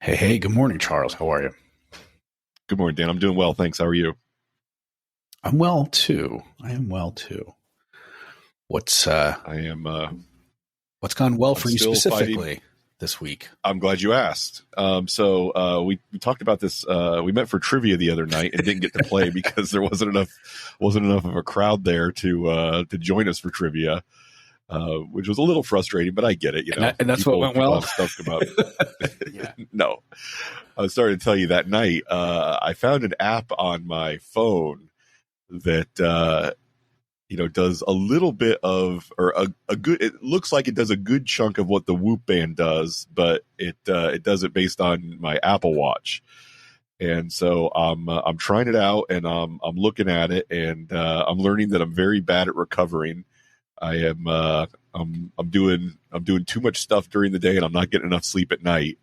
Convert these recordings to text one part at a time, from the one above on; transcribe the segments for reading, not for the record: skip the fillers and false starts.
Hey, good morning, Charles. How are you? Good morning, Dan. I'm doing well, thanks. How are you? I'm well too. I am well too. What's uh I am. what's gone well I'm for you still fighting. specifically this week? I'm glad you asked. We talked about this. We met for trivia the other night and didn't get to play because there wasn't enough of a crowd there to join us for trivia, which was a little frustrating. But I get it. And that's what went people well. have stuff come up. Yeah. No, I was starting to tell you that night. I found an app on my phone that does a little bit of, or a good, it looks like it does a good chunk of what the Whoop band does, but it does it based on my Apple Watch. And so I'm trying it out, and I'm looking at it, and I'm learning that I'm very bad at recovering. I am I'm doing too much stuff during the day, and I'm not getting enough sleep at night.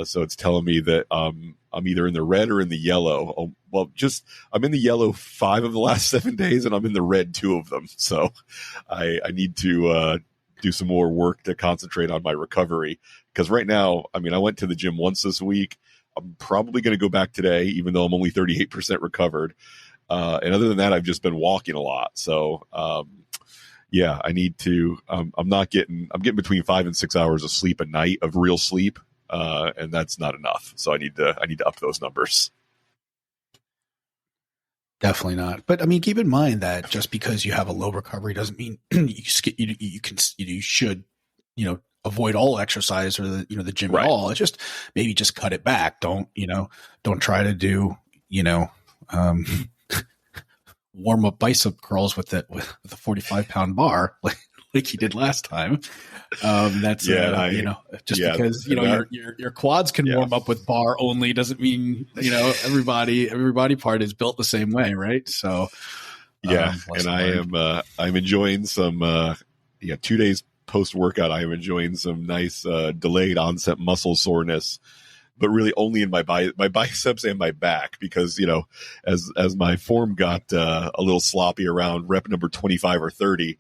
So it's telling me that I'm either in the red or in the yellow. I'm in the yellow 5 of the last 7 days, and I'm in the red 2 of them. So I need to do some more work to concentrate on my recovery. Because right now, I mean, I went to the gym once this week. I'm probably going to go back today, even though I'm only 38% recovered. And other than that, I've just been walking a lot. So yeah, I need to. I'm getting between 5 and 6 hours of sleep a night, of real sleep. And that's not enough. So I need to up those numbers. Definitely not. But I mean, keep in mind that just because you have a low recovery doesn't mean you should, avoid all exercise or the gym at Right. all. It's just maybe just cut it back. Don't try to do, um, warm up bicep curls with the 45-pound bar like you did last time. That's because your quads can warm up with bar only doesn't mean everybody part is built the same way, right? So and I'm enjoying some 2 days post workout. I am enjoying some nice delayed onset muscle soreness, but really only in my biceps and my back, because as my form got a little sloppy around rep number 25 or 30.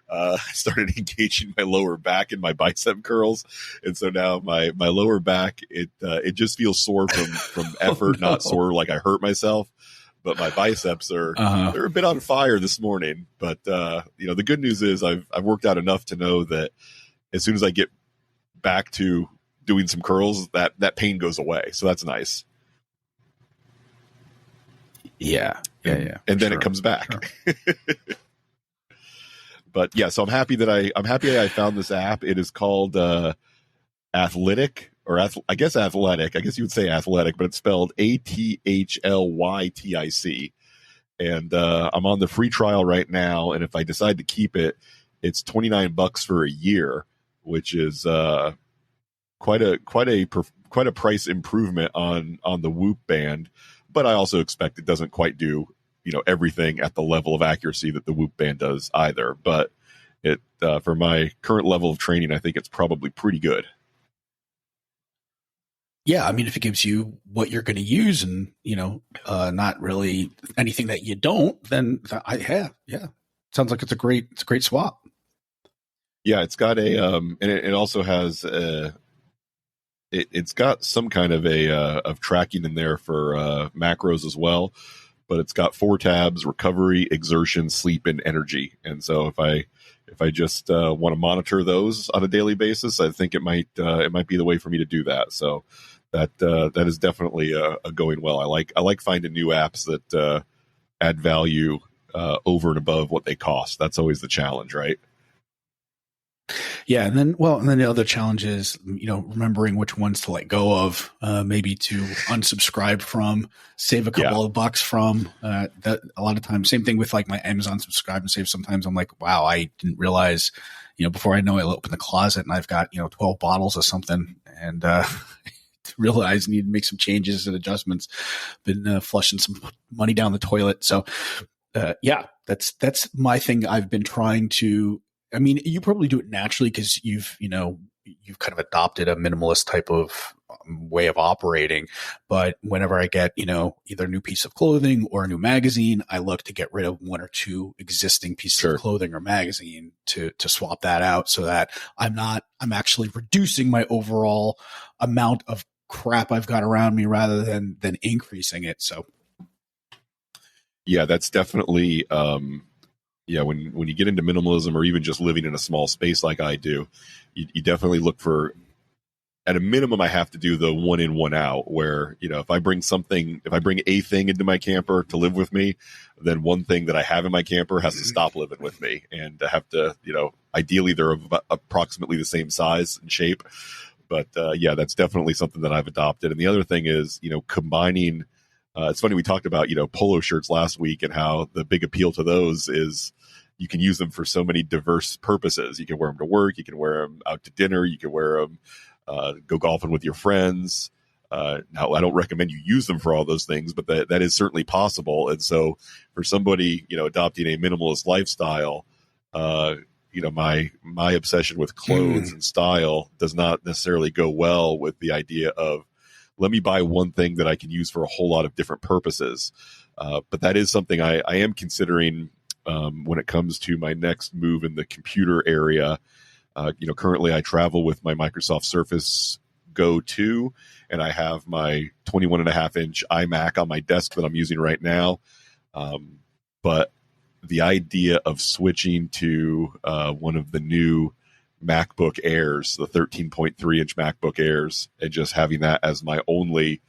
I started engaging my lower back and my bicep curls, and so now my lower back it just feels sore from effort, not sore like I hurt myself. But my biceps are they're a bit on fire this morning. But the good news is I've worked out enough to know that as soon as I get back to doing some curls, that pain goes away. So that's nice. Yeah. And then it comes back. Sure. But yeah, so I'm happy that I found this app. It is called Athletic, or I guess Athletic. I guess you would say Athletic, but it's spelled ATHLYTIC. And I'm on the free trial right now. And if I decide to keep it, it's $29 for a year, which is quite a price improvement on the Whoop band. But I also expect it doesn't quite do everything at the level of accuracy that the Whoop band does either. But it for my current level of training, I think it's probably pretty good. Yeah, I mean, if it gives you what you're going to use and not really anything that you don't, then sounds like it's a great swap. Yeah, it's got a and it also has it's got some kind of of tracking in there for macros as well. But it's got 4 tabs: recovery, exertion, sleep, and energy. And so if I just want to monitor those on a daily basis, I think it might be the way for me to do that. So that is definitely a going well. I like finding new apps that add value over and above what they cost. That's always the challenge, right? Yeah, and then the other challenge is, remembering which ones to let go of, maybe to unsubscribe from, save a couple of bucks from. That a lot of times, same thing with like my Amazon subscribe and save. Sometimes I'm like, wow, I didn't realize, before I know it, I'll open the closet and I've got 12 bottles of something, and realize I need to make some changes and adjustments. Been flushing some money down the toilet, so that's my thing. I've been trying to. I mean, you probably do it naturally because you've kind of adopted a minimalist type of way of operating. But whenever I get, either a new piece of clothing or a new magazine, I look to get rid of 1 or 2 existing pieces of clothing or magazine to swap that out, so that I'm actually reducing my overall amount of crap I've got around me rather than increasing it. So yeah, that's definitely yeah, when you get into minimalism or even just living in a small space like I do, you definitely look for, at a minimum, I have to do the one in, one out, where, if I bring a thing into my camper to live with me, then one thing that I have in my camper has to stop living with me, and I have to, ideally they're approximately the same size and shape. But yeah, that's definitely something that I've adopted. And the other thing is, combining, it's funny, we talked about, polo shirts last week and how the big appeal to those is you can use them for so many diverse purposes. You can wear them to work, you can wear them out to dinner, you can wear them, go golfing with your friends. Now, I don't recommend you use them for all those things, but that is certainly possible. And so for somebody, adopting a minimalist lifestyle, my obsession with clothes and style does not necessarily go well with the idea of, let me buy one thing that I can use for a whole lot of different purposes. But that is something I am considering when it comes to my next move in the computer area. Currently I travel with my Microsoft Surface Go 2, and I have my 21.5-inch iMac on my desk that I'm using right now. But the idea of switching to one of the new MacBook Airs, the 13.3-inch MacBook Airs, and just having that as my only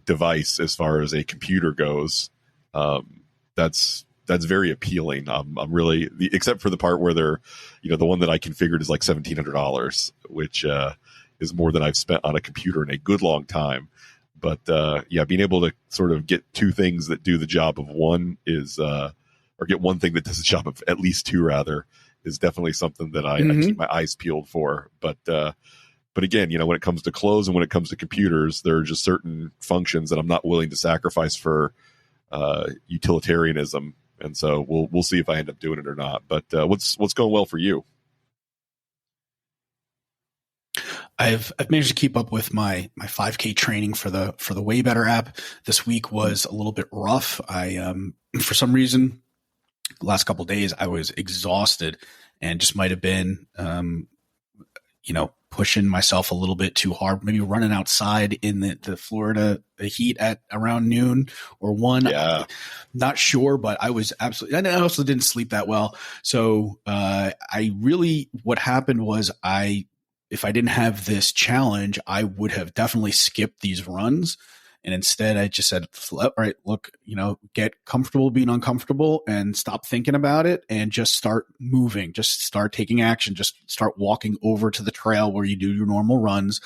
device as far as a computer goes, that's very appealing. I'm really, except for the part where they're, the one that I configured is like $1,700, which is more than I've spent on a computer in a good long time. But yeah, being able to sort of get two things that do the job of one is, or get one thing that does the job of at least two, rather, is definitely something that I keep my eyes peeled for. But again, when it comes to clothes and when it comes to computers, there are just certain functions that I'm not willing to sacrifice for utilitarianism. And so we'll see if I end up doing it or not. But what's going well for you? I've managed to keep up with my 5K training for the Waybetter app. This week was a little bit rough. I for some reason, the last couple of days I was exhausted and just might have been pushing myself a little bit too hard, maybe running outside in the Florida heat at around noon or 1. Yeah. Not sure, but I was absolutely, and I also didn't sleep that well. So what happened was if I didn't have this challenge, I would have definitely skipped these runs. And instead I just said, all right, look, get comfortable being uncomfortable and stop thinking about it and just start moving, just start taking action, just start walking over to the trail where you do your normal runs.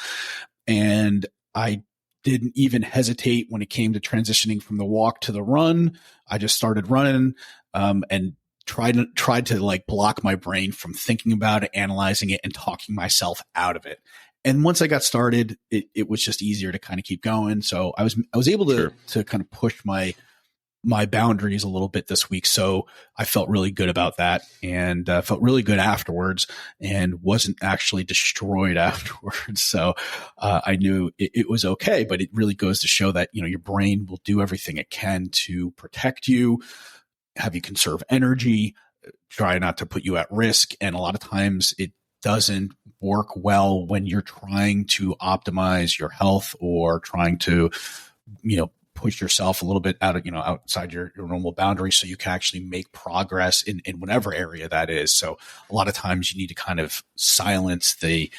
And I didn't even hesitate when it came to transitioning from the walk to the run. I just started running, and tried to like block my brain from thinking about it, analyzing it, and talking myself out of it. And once I got started, it was just easier to kind of keep going. So I was able to kind of push my boundaries a little bit this week. So I felt really good about that, and felt really good afterwards, and wasn't actually destroyed afterwards. So I knew it was okay, but it really goes to show that, your brain will do everything it can to protect you, have you conserve energy, try not to put you at risk. And a lot of times it doesn't work well when you're trying to optimize your health or trying to, push yourself a little bit outside your normal boundaries so you can actually make progress in whatever area that is. So a lot of times you need to kind of silence the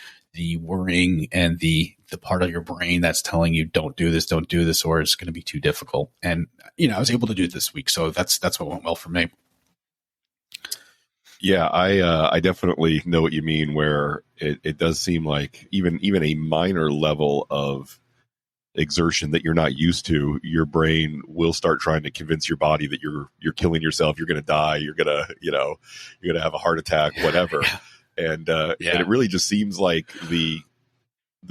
worrying and the part of your brain that's telling you don't do this, or it's going to be too difficult. And, I was able to do it this week. So that's what went well for me. Yeah, I definitely know what you mean, where it does seem like even a minor level of exertion that you're not used to, your brain will start trying to convince your body that you're killing yourself, you're going to die, you're going to, you're going to have a heart attack, whatever. Yeah. And it really just seems like the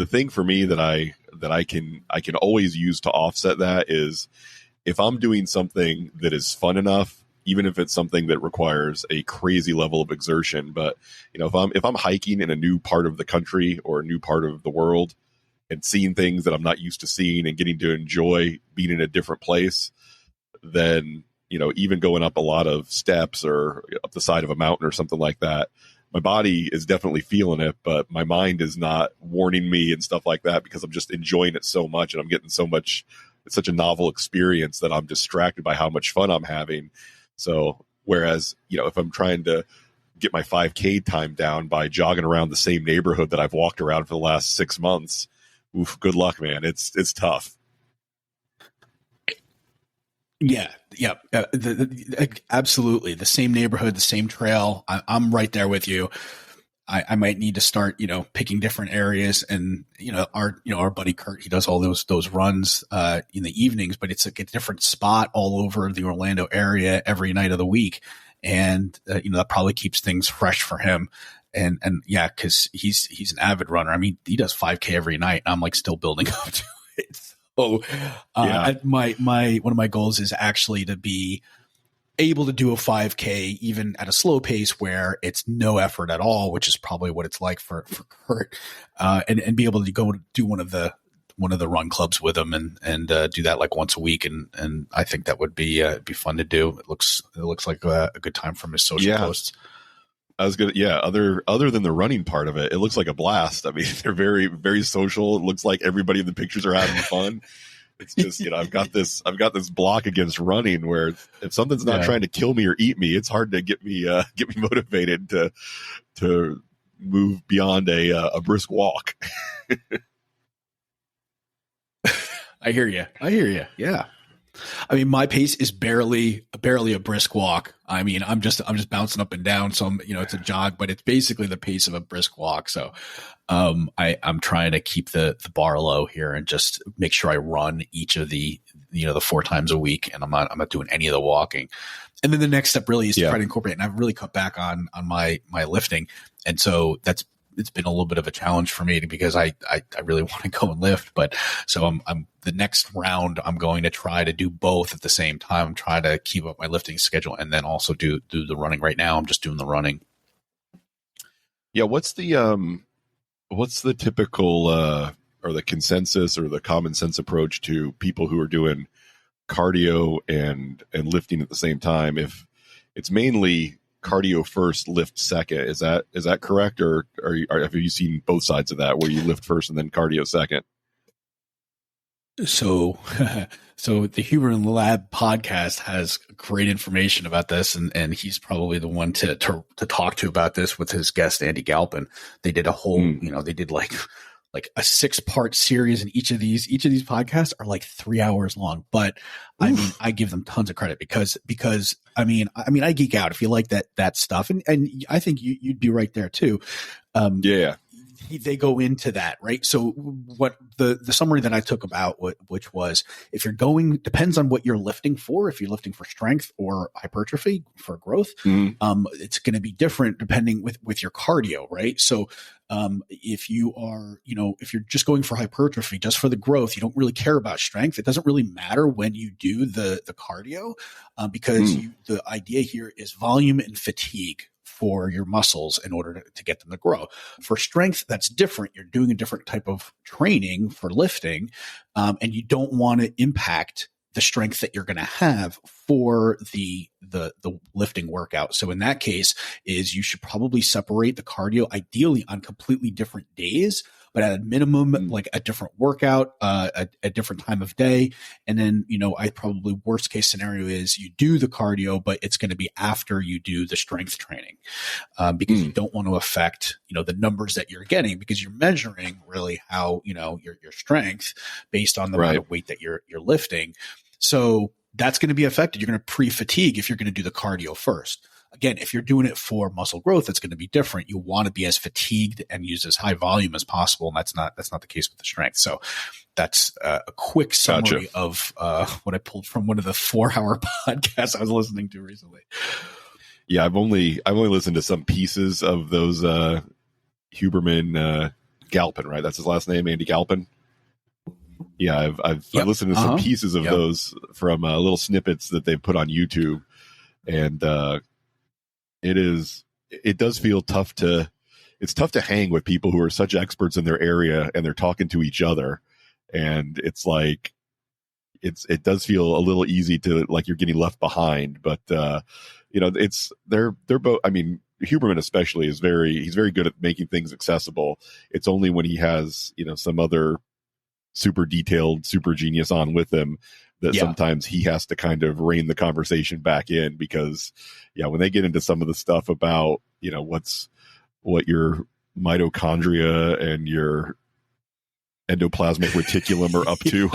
thing for me that I can always use to offset that is, if I'm doing something that is fun enough, even if it's something that requires a crazy level of exertion, but if I'm hiking in a new part of the country or a new part of the world and seeing things that I'm not used to seeing and getting to enjoy being in a different place, then even going up a lot of steps or up the side of a mountain or something like that, my body is definitely feeling it, but my mind is not warning me and stuff like that, because I'm just enjoying it so much, and I'm getting so much. It's such a novel experience that I'm distracted by how much fun I'm having. So whereas, if I'm trying to get my 5K time down by jogging around the same neighborhood that I've walked around for the last 6 months, oof, good luck, man. It's tough. Yeah. Absolutely. The same neighborhood, the same trail. I'm right there with you. I might need to start, picking different areas, and our buddy Kurt, he does all those runs in the evenings, but it's like a different spot all over the Orlando area every night of the week, and that probably keeps things fresh for him. And yeah, because he's an avid runner. I mean, he does 5K every night. And I'm like still building up to it. So my one of my goals is actually to be able to do a 5K even at a slow pace where it's no effort at all, which is probably what it's like for Kurt, and be able to go do one of the run clubs with him and do that like once a week, and I think that would be fun to do. It looks like a good time from his social posts. I was gonna, other than the running part of it, it looks like a blast. I mean, they're very, very social. It looks like everybody in the pictures are having fun. It's just, I've got this block against running where if something's not trying to kill me or eat me, it's hard to get me motivated to move beyond a brisk walk. I hear you. Yeah. I mean, my pace is barely a brisk walk. I mean, I'm just bouncing up and down. So it's a jog, but it's basically the pace of a brisk walk. So, I'm trying to keep the bar low here and just make sure I run each of the 4 times a week, and I'm not doing any of the walking. And then the next step really is to try to incorporate. And I've really cut back on my lifting, and so it's been a little bit of a challenge for me because I really want to go and lift, but so I'm the next round I'm going to try to do both at the same time, try to keep up my lifting schedule and then also do the running. Right now I'm just doing the running. Yeah. What's the typical or the consensus or the common sense approach to people who are doing cardio and lifting at the same time? If it's mainly cardio first, lift second, is that correct, or have you seen both sides of that where you lift first and then cardio second? So the Huberman Lab podcast has great information about this, and he's probably the one to talk to about this with his guest Andy Galpin. They did a whole they did like a 6-part series, and each of these podcasts are like 3 hours long. But I mean, I give them tons of credit because I mean, I geek out if you like that stuff, and I think you'd be right there too. They go into that, right? So what the summary that I took about which was, if you're going, depends on what you're lifting for. If you're lifting for strength or hypertrophy for growth, it's going to be different depending with your cardio, right? So if you are, if you're just going for hypertrophy, just for the growth, you don't really care about strength. It doesn't really matter when you do the cardio, because the idea here is volume and fatigue for your muscles in order to get them to grow. For strength, that's different. You're doing a different type of training for lifting, and you don't want to impact the strength that you're going to have for the lifting workout. So in that case, is you should probably separate the cardio, ideally on completely different days, but at a minimum, like a different workout, a different time of day. And then, I probably worst case scenario is you do the cardio, but it's going to be after you do the strength training, because you don't want to affect, the numbers that you're getting, because you're measuring really how, your strength based on the amount of weight that you're lifting. So that's going to be affected. You're going to pre-fatigue if you're going to do the cardio first. Again, if you're doing it for muscle growth, it's going to be different. You want to be as fatigued and use as high volume as possible. And that's not the case with the strength. So that's a quick summary of what I pulled from one of the 4-hour podcasts I was listening to recently. Yeah, I've only listened to some pieces of those Huberman Galpin, right? That's his last name, Andy Galpin. Yeah, I've listened to some pieces of those from little snippets that they've put on YouTube, and it does feel tough to hang with people who are such experts in their area, and they're talking to each other, and it's like it does feel a little easy to, like, you're getting left behind, but they're both, I mean, Huberman especially he's very good at making things accessible. It's only when he has, some other super detailed, super genius on with him that sometimes he has to kind of rein the conversation back in, because when they get into some of the stuff about, what your mitochondria and your endoplasmic reticulum are up to,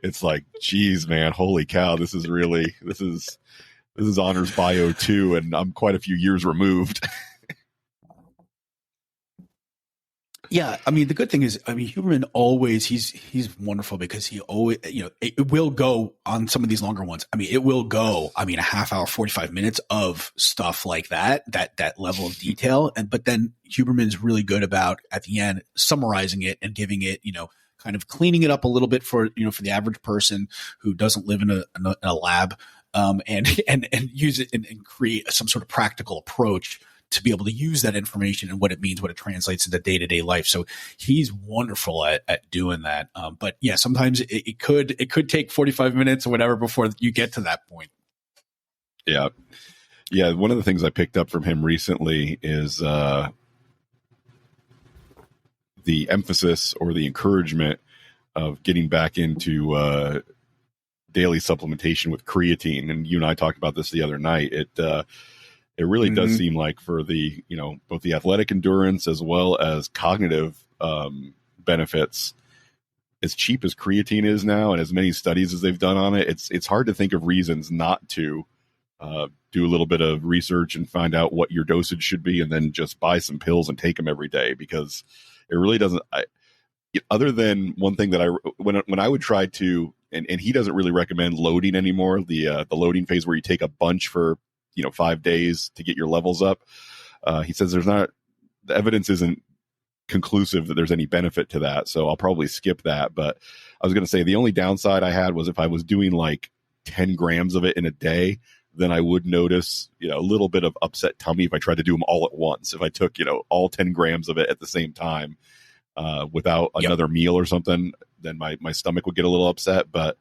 it's like, geez, man, holy cow, this is honors bio too, and I'm quite a few years removed. Yeah, I mean, the good thing is, Huberman always, he's wonderful, because he always, it will go on some of these longer ones. It will go, a half hour, 45 minutes of stuff like that level of detail. But then Huberman is really good about, at the end, summarizing it and giving it, kind of cleaning it up a little bit for the average person who doesn't live in a lab, and use it and create some sort of practical approach to be able to use that information and what it means, what it translates into day-to-day life. So he's wonderful at doing that. But yeah, sometimes it could take 45 minutes or whatever before you get to that point. Yeah. Yeah. One of the things I picked up from him recently is the emphasis or the encouragement of getting back into daily supplementation with creatine. And you and I talked about this the other night. It really does seem like for the, both the athletic endurance as well as cognitive benefits, as cheap as creatine is now, and as many studies as they've done on it, it's hard to think of reasons not to do a little bit of research and find out what your dosage should be, and then just buy some pills and take them every day, because it really doesn't. Other than one thing that when I would try to, and he doesn't really recommend loading anymore, the loading phase where you take a bunch for 5 days to get your levels up. He says the evidence isn't conclusive that there's any benefit to that. So I'll probably skip that. But I was going to say the only downside I had was if I was doing like 10 grams of it in a day, then I would notice, a little bit of upset tummy if I tried to do them all at once. If I took, all 10 grams of it at the same time without another meal or something, then my stomach would get a little upset. But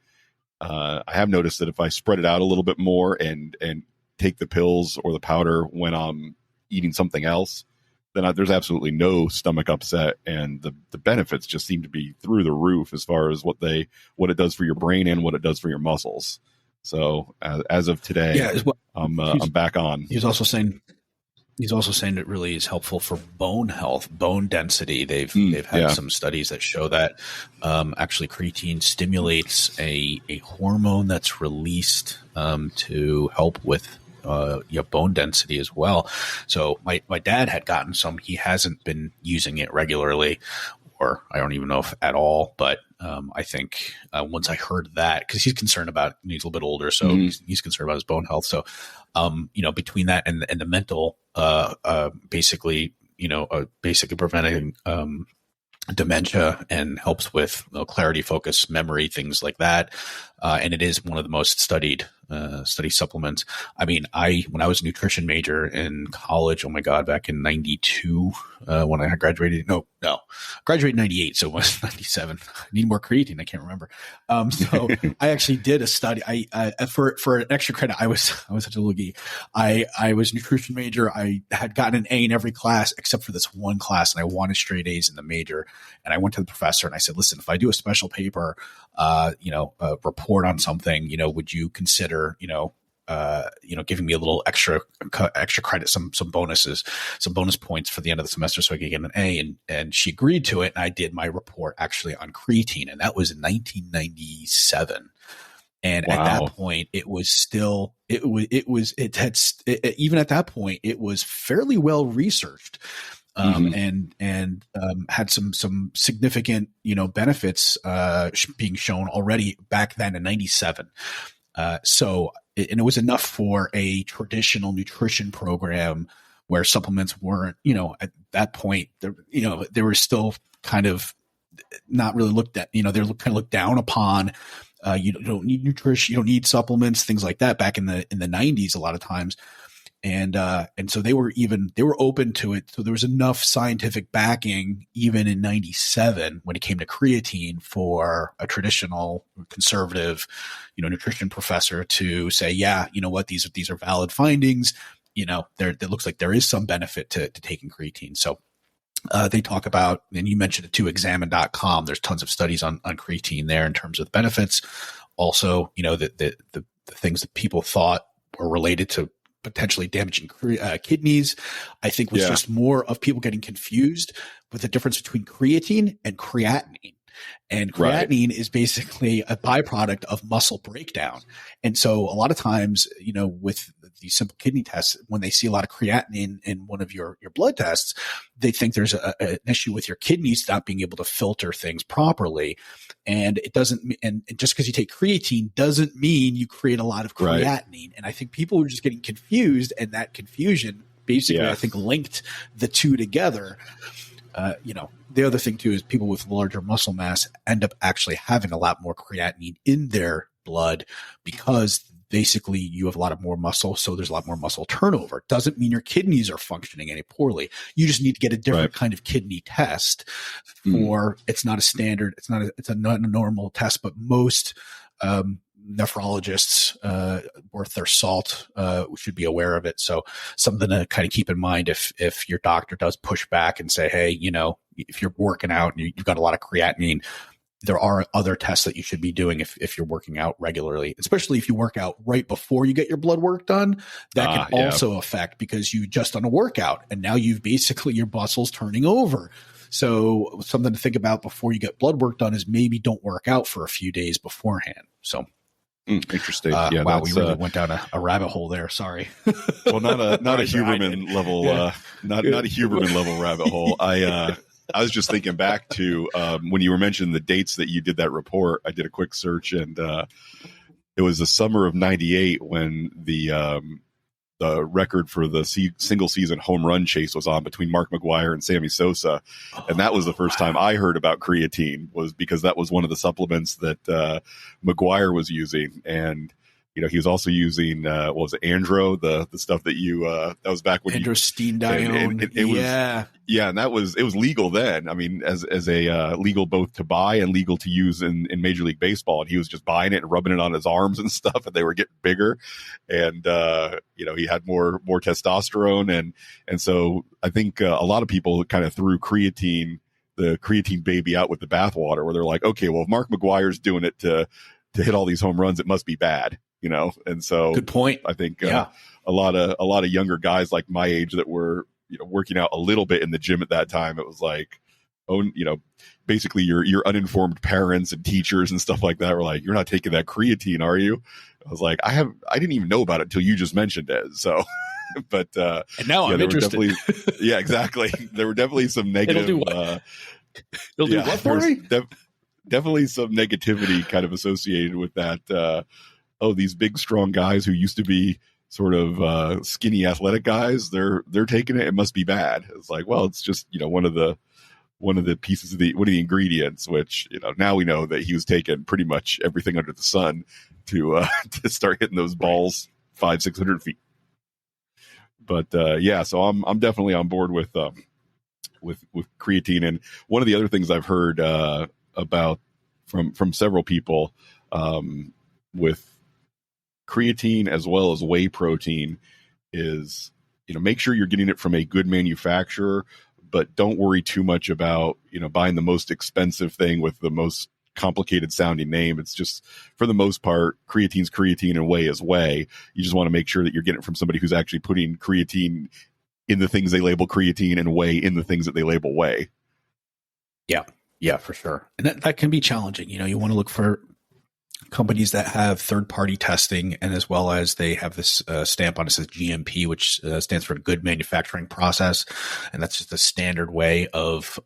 I have noticed that if I spread it out a little bit more and take the pills or the powder when I'm eating something else, then there's absolutely no stomach upset, and the benefits just seem to be through the roof as far as what it does for your brain and what it does for your muscles. So as of today, I'm back on. He's also saying it really is helpful for bone health, bone density. They've had some studies that show that actually creatine stimulates a hormone that's released to help with bone density as well. So my dad had gotten some. He hasn't been using it regularly, or I don't even know if at all. But I think once I heard that, because he's concerned about, he's a little bit older, so he's concerned about his bone health. So between that and the mental, basically preventing dementia and helps with clarity, focus, memory, things like that. And it is one of the most studied supplements. When I was a nutrition major in college, oh my God, back in 92, when I graduated, graduated in 98. So it was 97. I need more creatine. I can't remember. So I actually did a study. For an extra credit, I was such a little geek. I was a nutrition major. I had gotten an A in every class except for this one class, and I wanted straight A's in the major. And I went to the professor and I said, listen, if I do a special paper, a report on something, would you consider, giving me a little extra credit, some bonuses, some bonus points for the end of the semester so I could get an A. And she agreed to it. And I did my report actually on creatine, and that was in 1997. And at that point, it was still, even at that point, it was fairly well researched. And had some significant, benefits, being shown already back then in 97. So it was enough for a traditional nutrition program where supplements weren't, at that point, they were still kind of not really looked at, they're kind of looked down upon. You don't need nutrition, you don't need supplements, things like that back in the 90s, a lot of times. And so they were open to it. So there was enough scientific backing even in 97 when it came to creatine for a traditional conservative, nutrition professor to say, yeah, you know what, these are valid findings. it looks like there is some benefit to taking creatine. So they talk about, and you mentioned it too, examine.com. There's tons of studies on creatine there in terms of the benefits. Also, the things that people thought were related to potentially damaging kidneys, I think was just more of people getting confused with the difference between creatine and creatinine. And creatinine is basically a byproduct of muscle breakdown. And so a lot of times, with these simple kidney tests, when they see a lot of creatinine in one of your blood tests, they think there's an issue with your kidneys not being able to filter things properly. And it doesn't, and just because you take creatine doesn't mean you create a lot of creatinine. Right. And I think people were just getting confused, and that confusion basically, I think, linked the two together. The other thing too is people with larger muscle mass end up actually having a lot more creatinine in their blood because basically you have a lot of more muscle. So there's a lot more muscle turnover. Doesn't mean your kidneys are functioning any poorly. You just need to get a different kind of kidney test for, it's not a standard. It's not a normal test, but most, nephrologists worth their salt should be aware of it. So something to kind of keep in mind if your doctor does push back and say, hey, if you're working out and you've got a lot of creatinine, there are other tests that you should be doing if you're working out regularly, especially if you work out right before you get your blood work done. That can also affect, because you just done a workout and now you've basically your muscles turning over. So something to think about before you get blood work done is maybe don't work out for a few days beforehand. So interesting. Wow, we really went down a rabbit hole there. Sorry. Well, not a Huberman level, not a Huberman level rabbit hole. I was just thinking back to when you were mentioning the dates that you did that report. I did a quick search, and it was the summer of '98 when the record for the single season home run chase was on between Mark McGwire and Sammy Sosa. And that was the first time I heard about creatine, was because that was one of the supplements that McGwire was using. And, he was also using, what was it, Andro, the stuff that that was back when androstenedione. It was, and it was legal then. I mean, as a legal both to buy and legal to use in Major League Baseball. And he was just buying it and rubbing it on his arms and stuff, and they were getting bigger. And, he had more testosterone. And so I think a lot of people kind of threw the creatine baby out with the bathwater, where they're like, okay, well, if Mark McGwire's doing it to hit all these home runs, it must be bad. And so good point. I think a lot of younger guys like my age that were working out a little bit in the gym at that time, it was like, basically your uninformed parents and teachers and stuff like that were like, you're not taking that creatine, are you? I was like, I didn't even know about it until you just mentioned it. So, but and now I'm interested. Exactly. There were definitely some negative. It'll do what for me? Definitely some negativity kind of associated with that. These big, strong guys who used to be sort of skinny, athletic guys, they're taking it. It must be bad. It's like, well, it's just one of the pieces of one of the ingredients. Which now we know that he was taking pretty much everything under the sun to start hitting those balls 500-600 feet. But so I'm definitely on board with creatine. And one of the other things I've heard about from several people with creatine as well as whey protein is, make sure you're getting it from a good manufacturer, but don't worry too much about, buying the most expensive thing with the most complicated sounding name. It's just, for the most part, creatine's creatine and whey is whey. You just want to make sure that you're getting it from somebody who's actually putting creatine in the things they label creatine and whey in the things that they label whey. Yeah, for sure. And that can be challenging. You want to look for companies that have third-party testing, and as well as they have this stamp on it, says GMP, which stands for Good Manufacturing Process, and that's just a standard way of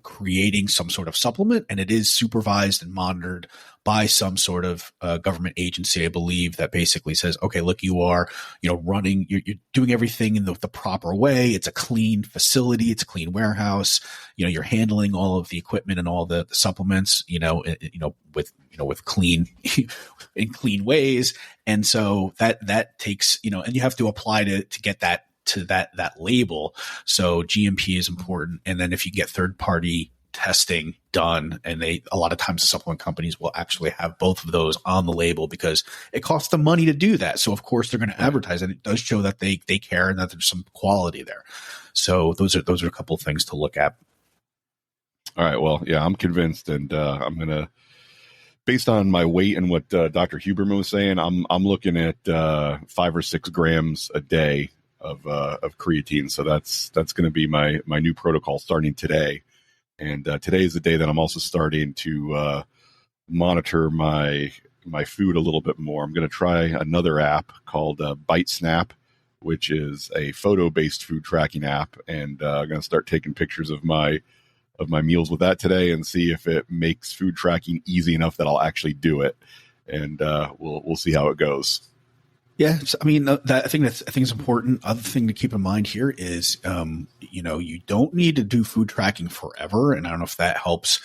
creating some sort of supplement, and it is supervised and monitored by some sort of government agency, I believe, that basically says, okay, look, you are, running, you're doing everything in the proper way. It's a clean facility. It's a clean warehouse. You're handling all of the equipment and all the supplements, with clean, in clean ways. And so that takes, and you have to apply to get that, to that label. So GMP is important. And then if you get third party testing done. And a lot of times the supplement companies will actually have both of those on the label because it costs them money to do that. So of course they're going to advertise, and it does show that they care and that there's some quality there. So those are a couple of things to look at. All right. Well, yeah, I'm convinced, and I'm going to, based on my weight and what Dr. Huberman was saying, I'm looking at 5 or 6 grams a day of creatine. So that's going to be my new protocol starting today. And today is the day that I'm also starting to monitor my food a little bit more. I'm going to try another app called BiteSnap, which is a photo-based food tracking app, and I'm going to start taking pictures of my meals with that today and see if it makes food tracking easy enough that I'll actually do it. And we'll see how it goes. Yeah, I mean, I think it's important. Other thing to keep in mind here is, you don't need to do food tracking forever. And I don't know if that helps,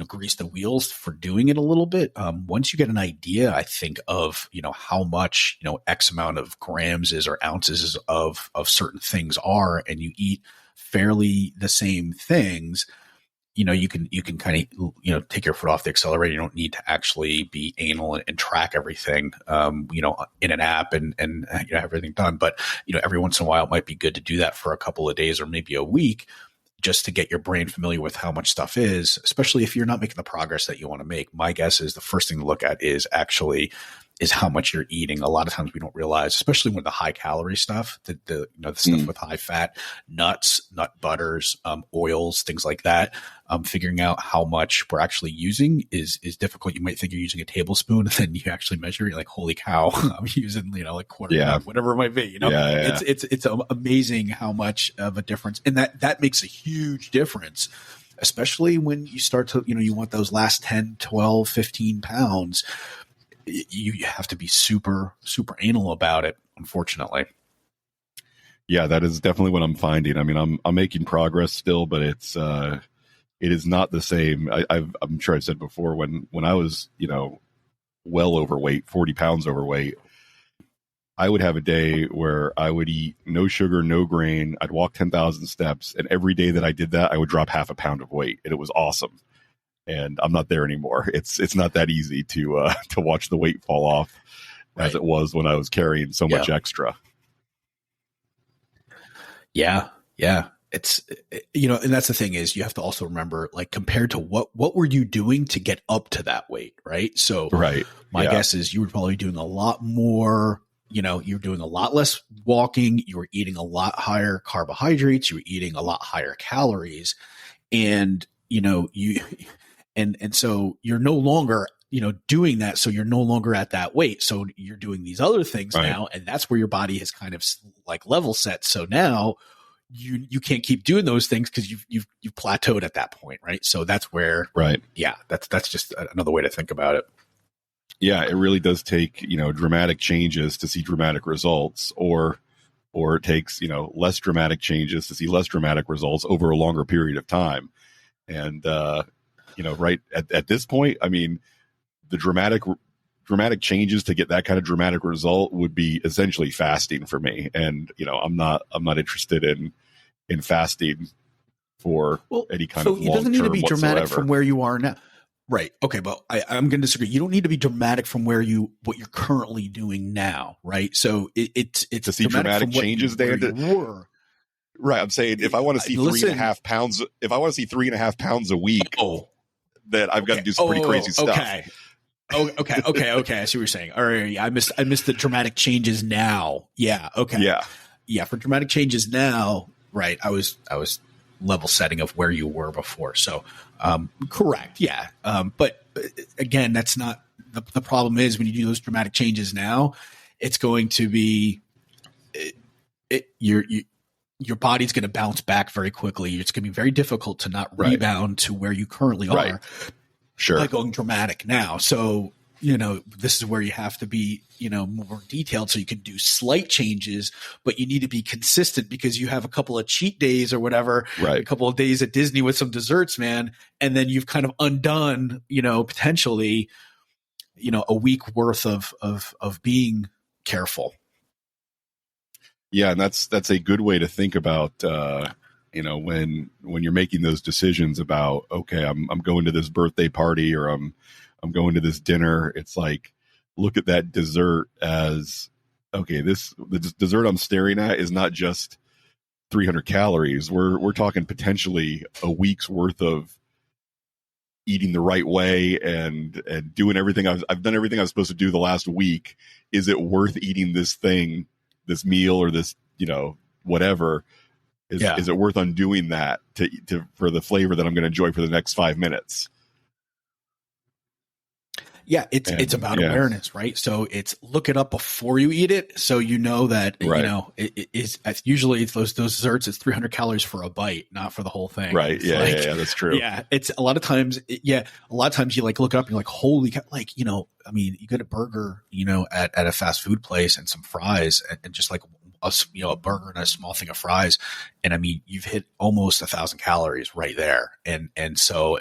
grease the wheels for doing it a little bit. Once you get an idea, I think of, how much, X amount of grams is or ounces of certain things are, and you eat fairly the same things, you can kind of, take your foot off the accelerator. You don't need to actually be anal and track everything, in an app and everything done. But, every once in a while it might be good to do that for a couple of days or maybe a week, just to get your brain familiar with how much stuff is, especially if you're not making the progress that you want to make. My guess is the first thing to look at is how much you're eating. A lot of times we don't realize, especially with the high calorie stuff, the stuff with high fat, nuts, nut butters, oils, things like that. Figuring out how much we're actually using is difficult. You might think you're using a tablespoon, and then you actually measure it, you're like, holy cow, I'm using, like quarter cup, whatever it might be, It's amazing how much of a difference. And that makes a huge difference, especially when you start to, you want those last 10, 12, 15 pounds. You have to be super, super anal about it, unfortunately. Yeah, that is definitely what I'm finding. I mean, I'm making progress still, but it is not the same. I'm sure I've said before, when I was, well overweight, 40 pounds overweight, I would have a day where I would eat no sugar, no grain. I'd walk 10,000 steps. And every day that I did that, I would drop half a pound of weight. And it was awesome. And I'm not there anymore. It's not that easy to watch the weight fall off as it was when I was carrying so much extra. Yeah. It's, and that's the thing is you have to also remember, like, compared to what were you doing to get up to that weight, right? So my guess is you were probably doing a lot more, you were doing a lot less walking, you were eating a lot higher carbohydrates, you were eating a lot higher calories, and, and so you're no longer, doing that. So you're no longer at that weight. So you're doing these other things now, and that's where your body has kind of like level set. So now you can't keep doing those things because you've plateaued at that point, right? So that's where, that's just another way to think about it. Yeah, it really does take, dramatic changes to see dramatic results, or it takes, less dramatic changes to see less dramatic results over a longer period of time. And, right at this point, I mean, the dramatic changes to get that kind of dramatic result would be essentially fasting for me. And, I'm not interested in fasting for any kind of long term. So it doesn't need to be dramatic from where you are now. Right. Okay. But I'm going to disagree. You don't need to be dramatic from what you're currently doing now. Right. So it's to see dramatic changes there. Right. I'm saying if I want to see 3.5 pounds, if I want to see 3.5 pounds a week, then I've got to do some pretty crazy stuff. Okay. Okay. I see what you're saying. All right. I missed the dramatic changes now. Yeah. Okay. Yeah. For dramatic changes now. Right. I was level setting of where you were before. So, correct. Yeah. But again, that's not the problem is when you do those dramatic changes now, it's going to be, your body's going to bounce back very quickly. It's going to be very difficult to not rebound to where you currently are. Sure. By going dramatic now. So, this is where you have to be, more detailed so you can do slight changes, but you need to be consistent because you have a couple of cheat days or whatever, a couple of days at Disney with some desserts, man. And then you've kind of undone, potentially, a week worth of being careful. Yeah. And that's a good way to think about, when you're making those decisions about, okay, I'm going to this birthday party, or I'm going to this dinner. It's like, look at that dessert as, okay, the dessert I'm staring at is not just 300 calories. We're talking potentially a week's worth of eating the right way and doing everything. I've done everything I was supposed to do the last week. Is it worth eating this meal, or this, whatever? Is it worth undoing that for the flavor that I'm going to enjoy for the next 5 minutes? Yeah, it's about awareness, right? So it's look it up before you eat it, so you know that it's usually those desserts. It's 300 calories for a bite, not for the whole thing. Right? It's Yeah, that's true. Yeah, it's a lot of times. A lot of times you look it up and you're like, holy cow! You get a burger, at a fast food place and some fries and just like a burger and a small thing of fries, and you've hit almost 1,000 calories right there. And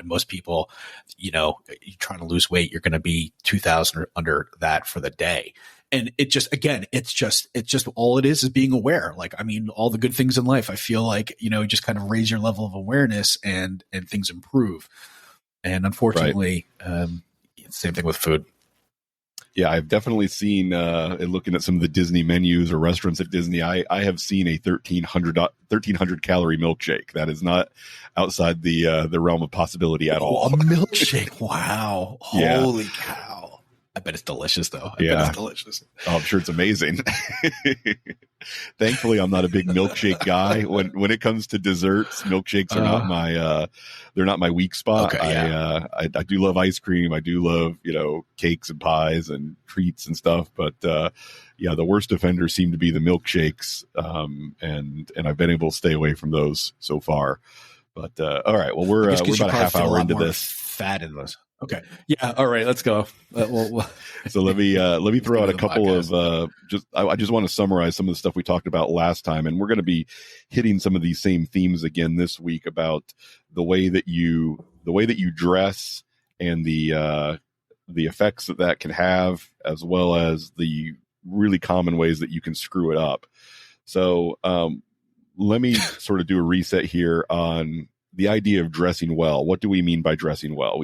most people, you're trying to lose weight, you're going to be 2,000 or under that for the day. And it's just all it is being aware. All the good things in life, I feel like, just kind of raise your level of awareness and things improve. And unfortunately, same thing with food. Yeah, I've definitely seen, looking at some of the Disney menus or restaurants at Disney, I have seen a 1,300 calorie milkshake. That is not outside the realm of possibility at all. A milkshake. Wow. Holy cow. I bet it's delicious, though. I bet it's delicious. Oh, I'm sure it's amazing. Thankfully, I'm not a big milkshake guy. When it comes to desserts, milkshakes are not my they're not my weak spot. Okay, I do love ice cream. I do love cakes and pies and treats and stuff. But the worst offenders seem to be the milkshakes, and I've been able to stay away from those so far. But all right, well we're about a half hour into this. Fat in those. Okay. Yeah. All right. Let's go. So let me throw out a couple of I just want to summarize some of the stuff we talked about last time, and we're going to be hitting some of these same themes again this week about the way that you dress and the effects that can have, as well as the really common ways that you can screw it up. So let me sort of do a reset here on the idea of dressing well. What do we mean by dressing well?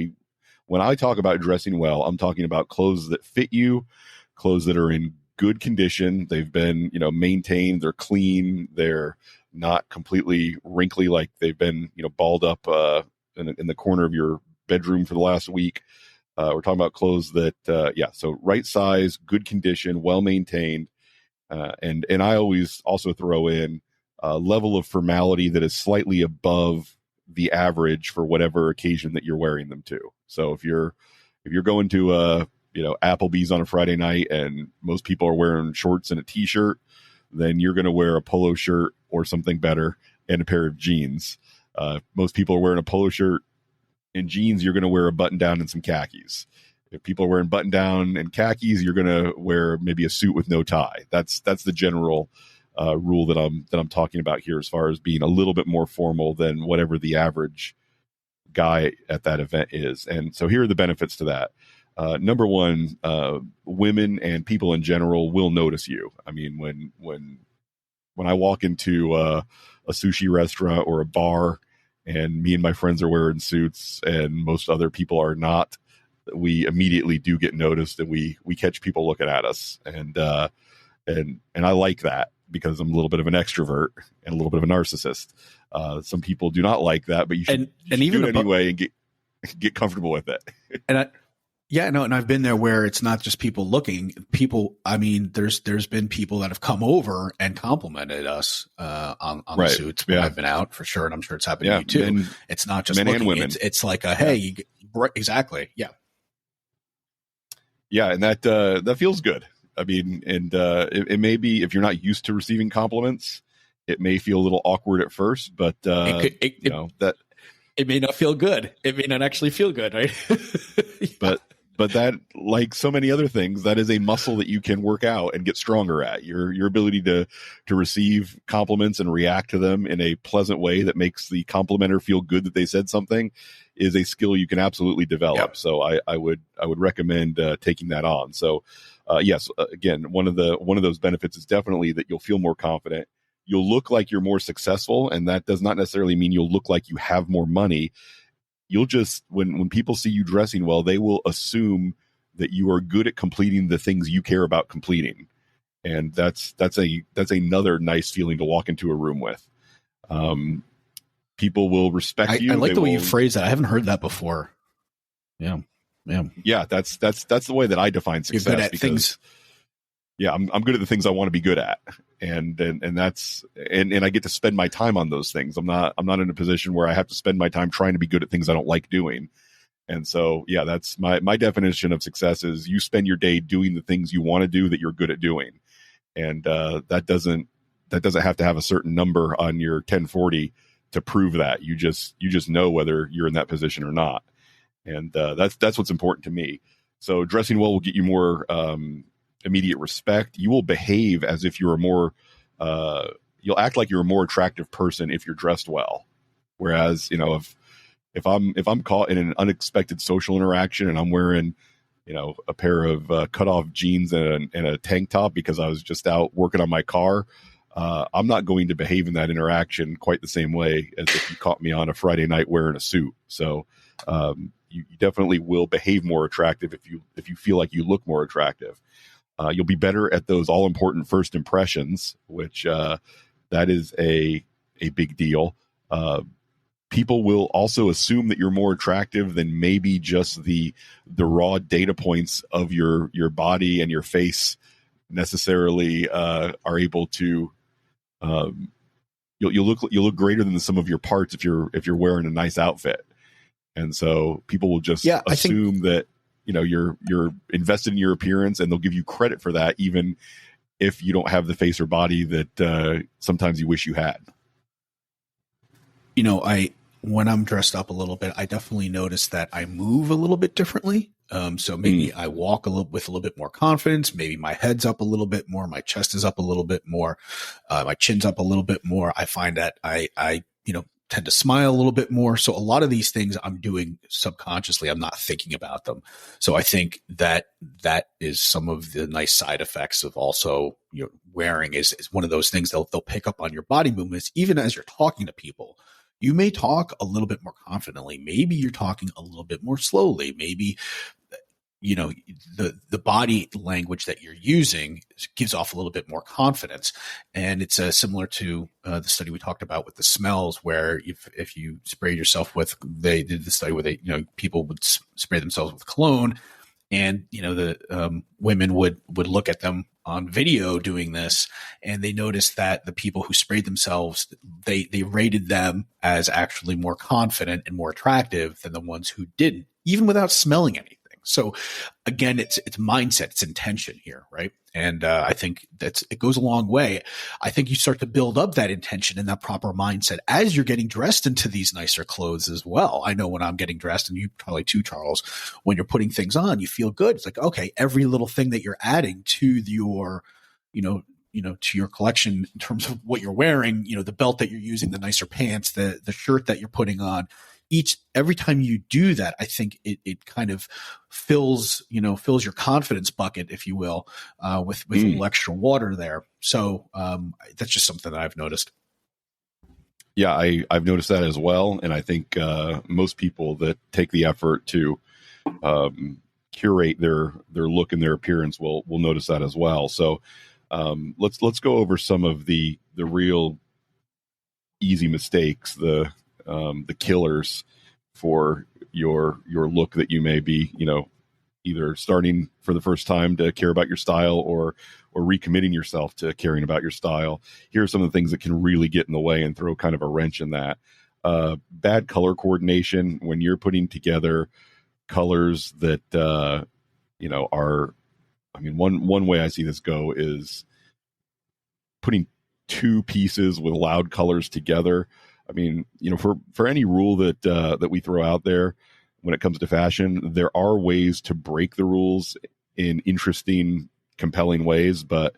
When I talk about dressing well, I'm talking about clothes that fit you, clothes that are in good condition. They've been, maintained. They're clean. They're not completely wrinkly, like they've been, balled up in the corner of your bedroom for the last week. We're talking about clothes that, so right size, good condition, well maintained, and I always also throw in a level of formality that is slightly above the average for whatever occasion that you're wearing them to. So if you're going to Applebee's on a Friday night and most people are wearing shorts and a t-shirt, then you're going to wear a polo shirt or something better and a pair of jeans. Most people are wearing a polo shirt and jeans, you're going to wear a button down and some khakis. If people are wearing button down and khakis, you're going to wear maybe a suit with no tie. That's the general rule that I'm talking about here, as far as being a little bit more formal than whatever the average guy at that event is. And so here are the benefits to that. Number one, women and people in general will notice you. When I walk into a sushi restaurant or a bar and me and my friends are wearing suits and most other people are not, we immediately do get noticed, and we catch people looking at us. And I like that, because I'm a little bit of an extrovert and a little bit of a narcissist. Some people do not like that, but you should even do it anyway and get comfortable with it. And I've been there where it's not just people looking. There's been people that have come over and complimented us on the suits when I've been out, for sure, and I'm sure it's happened to you too. It's not just men looking, and women. It's like hey, exactly, yeah, and that feels good. It may be, if you're not used to receiving compliments, it may feel a little awkward at first, but it may not feel good. It may not actually feel good, right? But that, like so many other things, that is a muscle that you can work out and get stronger at. Your ability to receive compliments and react to them in a pleasant way that makes the complimenter feel good that they said something is a skill you can absolutely develop. Yep. So I would recommend taking that on. So yes, again, one of those benefits is definitely that you'll feel more confident. you'll look like you're more successful, and that does not necessarily mean you'll look like you have more money. You'll just, when people see you dressing well, they will assume that you are good at completing the things you care about completing. And that's another nice feeling to walk into a room with. People will respect you. I like the way you phrase that. I haven't heard that before. Yeah. That's the way that I define success. You're good at things. Yeah, I'm good at the things I want to be good at, and that's I get to spend my time on those things. I'm not in a position where I have to spend my time trying to be good at things I don't like doing. And so, yeah, that's my definition of success is you spend your day doing the things you want to do that you're good at doing. And that doesn't have to have a certain number on your 1040 to prove that. You just know whether you're in that position or not. And that's what's important to me. So dressing well will get you more immediate respect. You will behave as if you're you'll act like you're a more attractive person if you're dressed well. Whereas, if I'm caught in an unexpected social interaction and I'm wearing, a pair of cut off jeans and a tank top because I was just out working on my car, I'm not going to behave in that interaction quite the same way as if you caught me on a Friday night wearing a suit. So you definitely will behave more attractive if you feel like you look more attractive. You'll be better at those all important first impressions, which that is a big deal. People will also assume that you're more attractive than maybe just the raw data points of your body and your face necessarily are able to. You'll look greater than the sum of your parts if you're wearing a nice outfit, and so people will just assume that you're invested in your appearance, and they'll give you credit for that, even if you don't have the face or body that sometimes you wish you had. When I'm dressed up a little bit, I definitely notice that I move a little bit differently. So maybe I walk with a little bit more confidence. Maybe my head's up a little bit more. My chest is up a little bit more. My chin's up a little bit more. I find that I tend to smile a little bit more. So a lot of these things I'm doing subconsciously. I'm not thinking about them. So I think that is some of the nice side effects of also wearing is one of those things they'll pick up on your body movements, even as you're talking to people. You may talk a little bit more confidently. Maybe you're talking a little bit more slowly. Maybe, the body language that you're using gives off a little bit more confidence. And it's similar to the study we talked about with the smells, where if you spray yourself they did the study where people would spray themselves with cologne, and the women would look at them on video doing this, and they noticed that the people who sprayed themselves, they rated them as actually more confident and more attractive than the ones who didn't, even without smelling anything. So again, it's mindset, it's intention here, right? And I think it goes a long way. I think you start to build up that intention and that proper mindset as you're getting dressed into these nicer clothes as well. I know when I'm getting dressed, and you probably too, Charles, when you're putting things on, you feel good. It's like, okay, every little thing that you're adding to your, to your collection in terms of what you're wearing, the belt that you're using, the nicer pants, the shirt that you're putting on, every time you do that, I think it kind of fills your confidence bucket, if you will, with a little extra water there. So that's just something that I've noticed. Yeah, I've noticed that as well. And I think most people that take the effort to curate their look and their appearance will notice that as well. So let's go over some of the real easy mistakes, the killers for your look that you may be, either starting for the first time to care about your style or recommitting yourself to caring about your style. Here are some of the things that can really get in the way and throw kind of a wrench in that. Bad color coordination when you're putting together colors that, are, one way I see this go is putting two pieces with loud colors together. For any rule that we throw out there when it comes to fashion, there are ways to break the rules in interesting, compelling ways. But,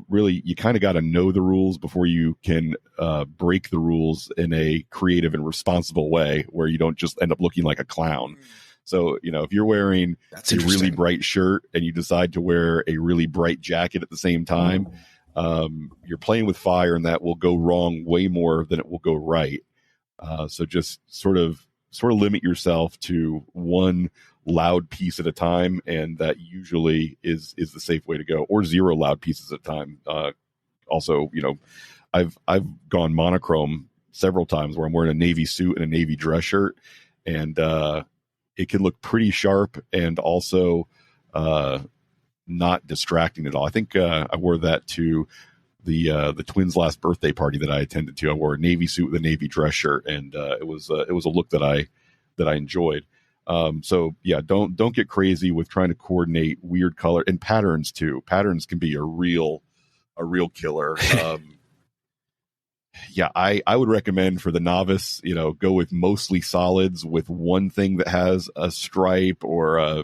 really, you kind of got to know the rules before you can break the rules in a creative and responsible way where you don't just end up looking like a clown. So, if you're wearing a really bright shirt and you decide to wear a really bright jacket at the same time, you're playing with fire, and that will go wrong way more than it will go right. So just sort of limit yourself to one loud piece at a time, and that usually is the safe way to go, or 0 loud pieces at a time. Also, I've gone monochrome several times where I'm wearing a navy suit and a navy dress shirt, and it can look pretty sharp and also not distracting at all. I think I wore that to the twins' last birthday party that I attended to. I wore a navy suit with a navy dress shirt, and it was a look that I enjoyed. So yeah, don't get crazy with trying to coordinate weird color and patterns too. Patterns can be a real killer. Yeah, I would recommend for the novice, go with mostly solids with one thing that has a stripe or a,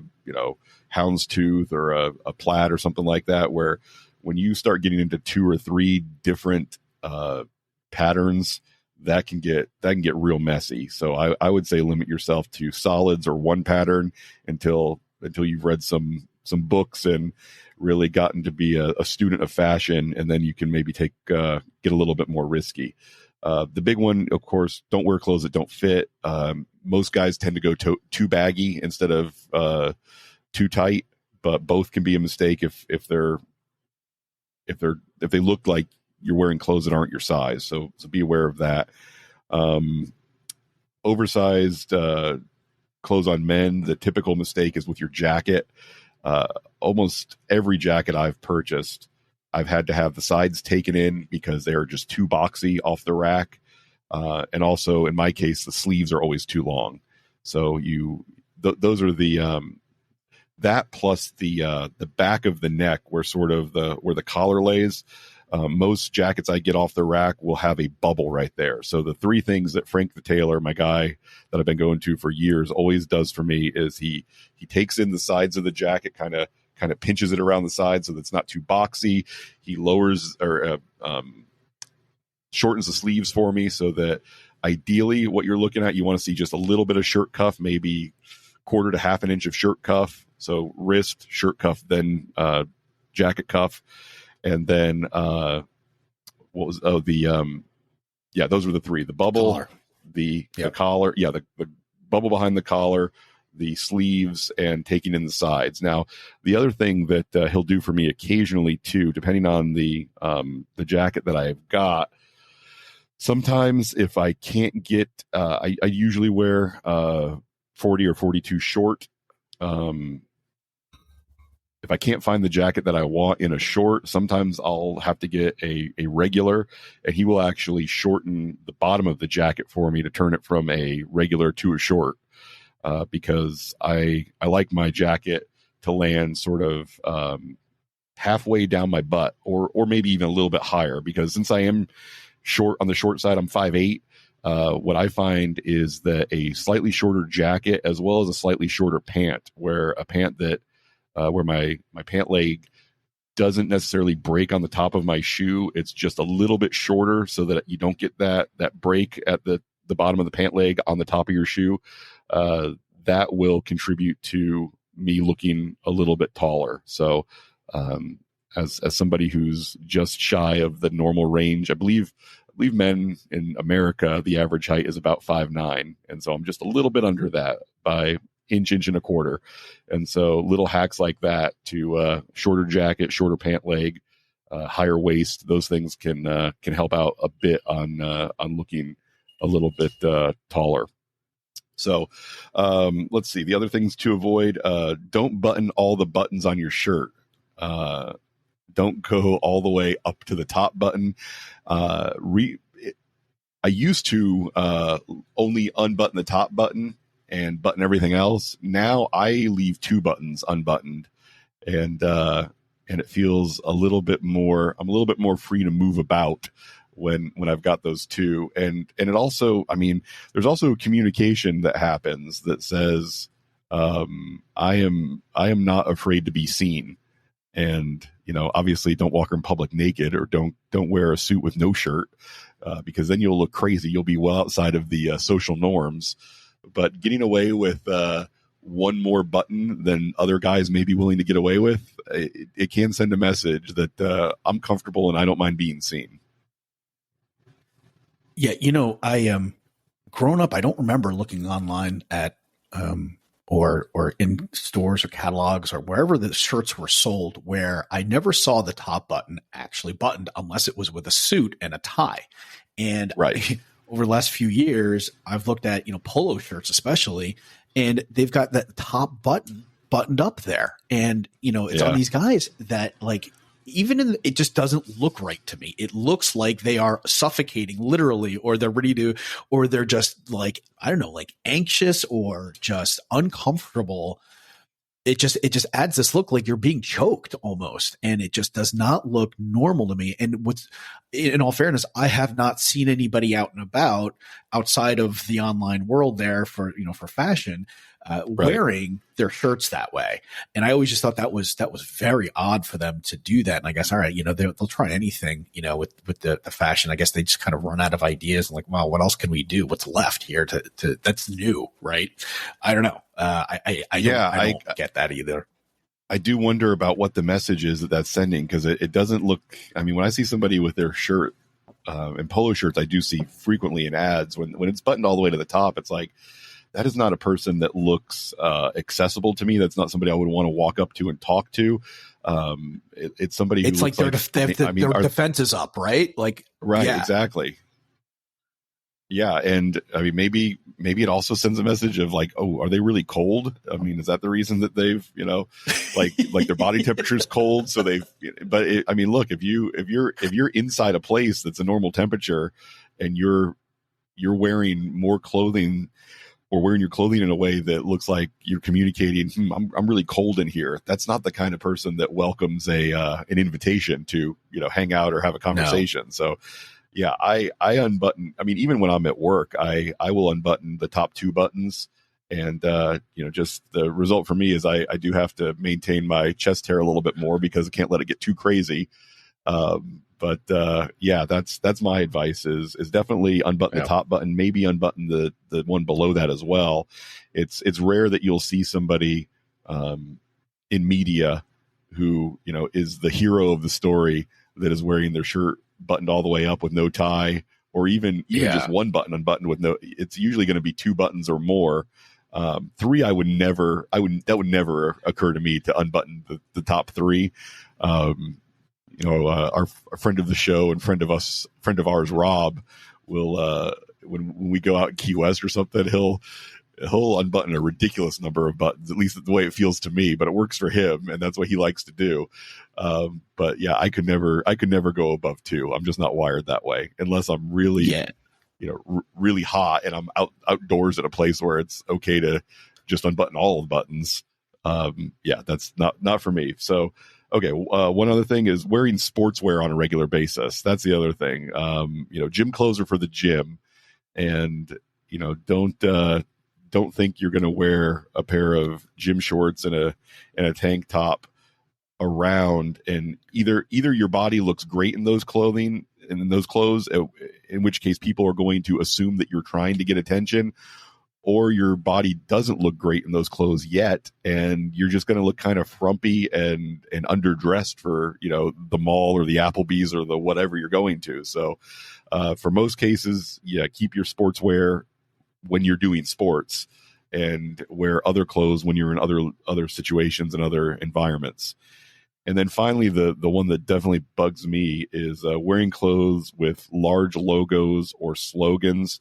houndstooth or a plaid or something like that, where when you start getting into 2 or 3 different patterns, that can get real messy. So I would say limit yourself to solids or one pattern until you've read some books and really gotten to be a student of fashion, and then you can maybe get a little bit more risky. The big one, of course, don't wear clothes that don't fit. Most guys tend to go too baggy instead of too tight, but both can be a mistake if they look like you're wearing clothes that aren't your size. So be aware of that. Oversized clothes on men, the typical mistake is with your jacket. Almost every jacket I've purchased, I've had to have the sides taken in because they are just too boxy off the rack. And also in my case, the sleeves are always too long. So those are the, that plus the back of the neck where the collar lays. Most jackets I get off the rack will have a bubble right there. So the 3 things that Frank the tailor, my guy that I've been going to for years, always does for me is he takes in the sides of the jacket, kind of pinches it around the side so that it's not too boxy. He lowers or shortens the sleeves for me so that ideally what you're looking at, you want to see just a little bit of shirt cuff, maybe 1/4 to 1/2 inch of shirt cuff. So wrist, shirt cuff, then jacket cuff. And then those were the 3: the bubble, collar. the collar, the bubble behind the collar, the sleeves, and taking in the sides. Now, the other thing that he'll do for me occasionally too, depending on the jacket that I've got, sometimes if I can't get, I usually wear 40 or 42 short. If I can't find the jacket that I want in a short, sometimes I'll have to get a regular, and he will actually shorten the bottom of the jacket for me to turn it from a regular to a short, because I like my jacket to land sort of halfway down my butt, or maybe even a little bit higher, because since I am short on the short side, I'm 5'8". What I find is that a slightly shorter jacket as well as a slightly shorter pant, where a pant that where my pant leg doesn't necessarily break on the top of my shoe. It's just a little bit shorter so that you don't get that break at the bottom of the pant leg on the top of your shoe. That will contribute to me looking a little bit taller. So as somebody who's just shy of the normal range, I believe men in America, the average height is about 5'9". And so I'm just a little bit under that by inch and a quarter. And so little hacks like that to shorter jacket, shorter pant leg, higher waist, those things can help out a bit on looking a little bit taller. So let's see. The other things to avoid, don't button all the buttons on your shirt. Don't go all the way up to the top button. I used to only unbutton the top button and button everything else. Now I leave 2 buttons unbuttoned, and it feels a little bit more. I'm a little bit more free to move about when I've got those 2. And it also, I mean, there's also communication that happens that says, I am not afraid to be seen. And, obviously don't walk in public naked, or don't wear a suit with no shirt, because then you'll look crazy. You'll be well outside of the social norms. But getting away with one more button than other guys may be willing to get away with, it can send a message that I'm comfortable and I don't mind being seen. Yeah, I growing up, I don't remember looking online at or in stores or catalogs or wherever the shirts were sold where I never saw the top button actually buttoned unless it was with a suit and a tie. And right. Over the last few years, I've looked at, polo shirts especially, and they've got that top button buttoned up there. And, it's on these guys that like, even it just doesn't look right to me. It looks like they are suffocating literally, or they're ready to, or they're just like, I don't know, like anxious or just uncomfortable. It just adds this look like you're being choked almost. And it just does not look normal to me. And in all fairness, I have not seen anybody out and about outside of the online world there for fashion, wearing their shirts that way. And I always just thought that was very odd for them to do that. And I guess, all right, they'll try anything, with the fashion. I guess they just kind of run out of ideas and like, well, what else can we do? What's left here to that's new, right? I don't know. I don't get that either. I do wonder about what the message is that's sending, because it doesn't look, I mean, when I see somebody with their shirt and polo shirts, I do see frequently in ads when it's buttoned all the way to the top, it's like, that is not a person that looks accessible to me. That's not somebody I would want to walk up to and talk to. It's somebody who it's like their defense is up, right? Like, right, yeah. Exactly. Yeah, and I mean, maybe it also sends a message of like, oh, are they really cold? I mean, is that the reason that they've, like their body temperature is cold, so they've. But I mean, look, if you're inside a place that's a normal temperature, and you're wearing more clothing, or wearing your clothing in a way that looks like you're communicating, I'm really cold in here. That's not the kind of person that welcomes an invitation to hang out or have a conversation. No. So. Yeah, I unbutton. I mean, even when I'm at work, I will unbutton the top two buttons, and just the result for me is I do have to maintain my chest hair a little bit more because I can't let it get too crazy. But that's my advice is definitely unbutton the top button, maybe unbutton the one below that as well. It's rare that you'll see somebody in media who is the hero of the story that is wearing their shirt buttoned all the way up with no tie, or even just one button unbuttoned with no. It's usually going to be two buttons or more. Three, that would never occur to me to unbutton the top three. Our friend of the show and friend of ours, Rob, will when we go out in Key West or something, he'll unbutton a ridiculous number of buttons, at least the way it feels to me, but it works for him and that's what he likes to do. But yeah, I could never go above two. I'm just not wired that way unless I'm really, really hot and I'm outdoors at a place where it's okay to just unbutton all of the buttons. That's not for me. So, okay. One other thing is wearing sportswear on a regular basis. That's the other thing. Gym clothes are for the gym, and don't think you're going to wear a pair of gym shorts and a tank top around, and either your body looks great in those clothes, in which case people are going to assume that you're trying to get attention, or your body doesn't look great in those clothes yet, and you're just going to look kind of frumpy and underdressed for the mall or the Applebee's or the whatever you're going to. So for most cases, keep your sportswear when you're doing sports, and wear other clothes when you're in other situations and other environments. And then finally, the one that definitely bugs me is wearing clothes with large logos or slogans.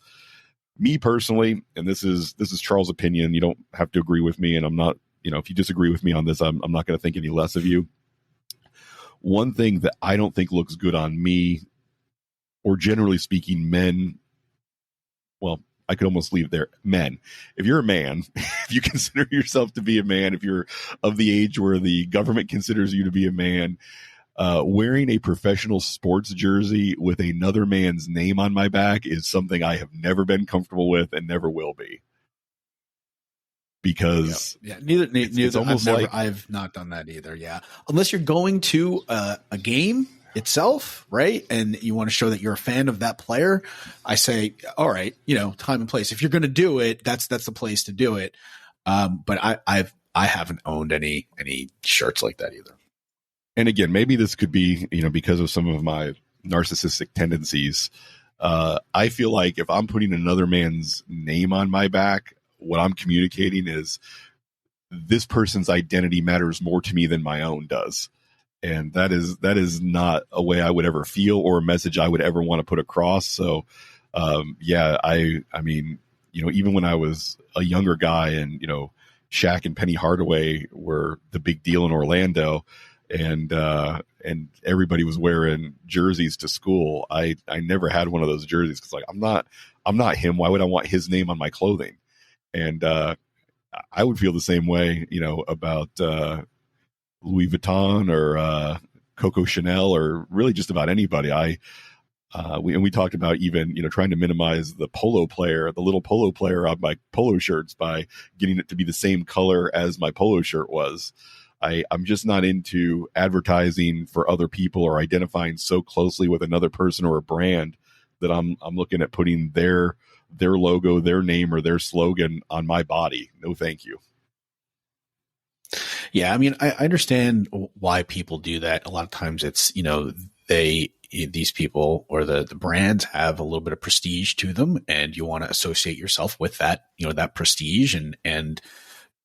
Me personally, and this is Charles' opinion, you don't have to agree with me, and I'm not, if you disagree with me on this, I'm not going to think any less of you. One thing that I don't think looks good on me, or generally speaking, men, well, I could almost leave it there. Men, if you're a man, if you consider yourself to be a man, if you're of the age where the government considers you to be a man, wearing a professional sports jersey with another man's name on my back is something I have never been comfortable with and never will be. Because neither it's almost I've not done that either. Yeah, unless you're going to a game itself, right? And you want to show that you're a fan of that player. I say, all right, time and place. If you're going to do it, that's the place to do it. But I haven't owned any shirts like that either. And again, maybe this could be, because of some of my narcissistic tendencies. I feel like if I'm putting another man's name on my back, what I'm communicating is this person's identity matters more to me than my own does. And that is not a way I would ever feel or a message I would ever want to put across. So, I mean, even when I was a younger guy and, Shaq and Penny Hardaway were the big deal in Orlando, and everybody was wearing jerseys to school. I never had one of those jerseys because I'm not him. Why would I want his name on my clothing? And I would feel the same way, about Louis Vuitton or Coco Chanel or really just about anybody. We talked about even, trying to minimize the little polo player on my polo shirts by getting it to be the same color as my polo shirt was. I'm just not into advertising for other people or identifying so closely with another person or a brand that I'm looking at putting their logo, their name, or their slogan on my body. No, thank you. Yeah, I mean, I understand why people do that. A lot of times it's, these people or the brands have a little bit of prestige to them, and you want to associate yourself with that, that prestige and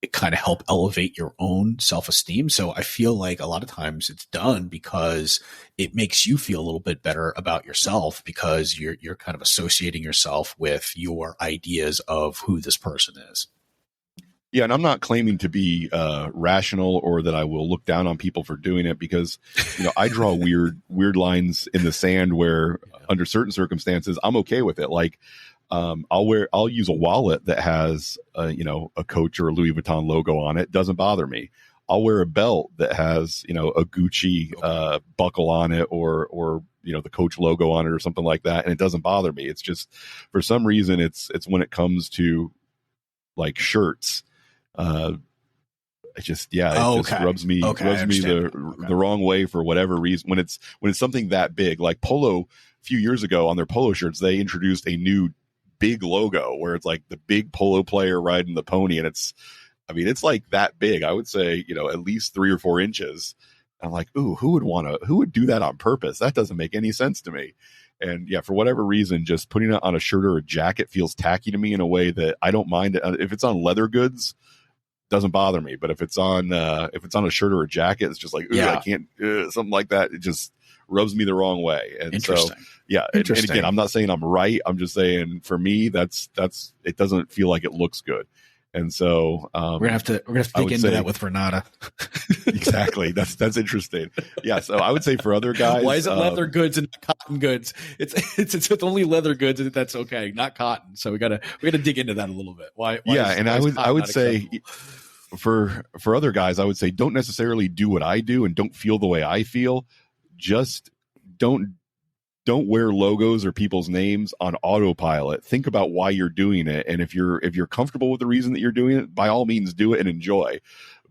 it kind of help elevate your own self-esteem. So I feel like a lot of times it's done because it makes you feel a little bit better about yourself because you're kind of associating yourself with your ideas of who this person is. Yeah, and I'm not claiming to be rational or that I will look down on people for doing it because, I draw weird lines in the sand where under certain circumstances I'm okay with it. Like I'll use a wallet that has a Coach or a Louis Vuitton logo on it. Doesn't bother me. I'll wear a belt that has a Gucci buckle on it or the Coach logo on it or something like that, and it doesn't bother me. It's just for some reason it's when it comes to like shirts. It just rubs me the wrong way for whatever reason. When it's something that big, like Polo a few years ago on their polo shirts, they introduced a new big logo where it's like the big polo player riding the pony, and it's like that big. I would say at least 3 or 4 inches. I'm like, ooh, who would do that on purpose? That doesn't make any sense to me. And yeah, for whatever reason, just putting it on a shirt or a jacket feels tacky to me in a way that I don't mind it. If it's on leather goods, doesn't bother me. But if it's on a shirt or a jacket, it's just like, I can't, something like that. It just rubs me the wrong way. And so, yeah. And again, I'm not saying I'm right. I'm just saying for me, that's, it doesn't feel like it looks good. And so we're gonna have to dig into that with Renata. Exactly. That's interesting. Yeah. So I would say for other guys, why is it leather goods and not cotton goods? It's only leather goods, and that's okay, not cotton. So we gotta dig into that a little bit. Why and I would say for other guys, I would say don't necessarily do what I do and don't feel the way I feel. Just don't wear logos or people's names on autopilot. Think about why you're doing it. And if you're comfortable with the reason that you're doing it, by all means do it and enjoy.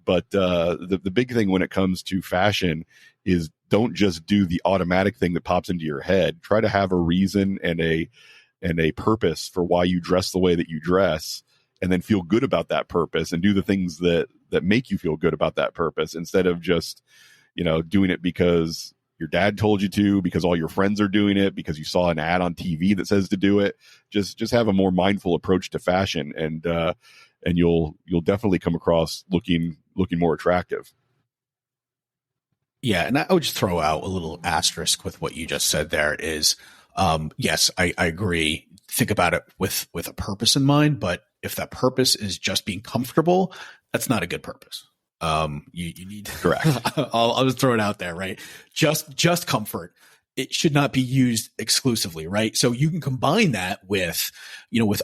But the big thing when it comes to fashion is don't just do the automatic thing that pops into your head. Try to have a reason and a purpose for why you dress the way that you dress, and then feel good about that purpose and do the things that make you feel good about that purpose, instead of just, doing it because your dad told you to, because all your friends are doing it, because you saw an ad on TV that says to do it. Just have a more mindful approach to fashion, and you'll definitely come across looking more attractive. Yeah, and I would just throw out a little asterisk with what you just said there is, yes, I agree. Think about it with a purpose in mind, but if that purpose is just being comfortable, that's not a good purpose. You need correct. I'll just throw it out there, right? Just comfort. It should not be used exclusively, right? So you can combine that with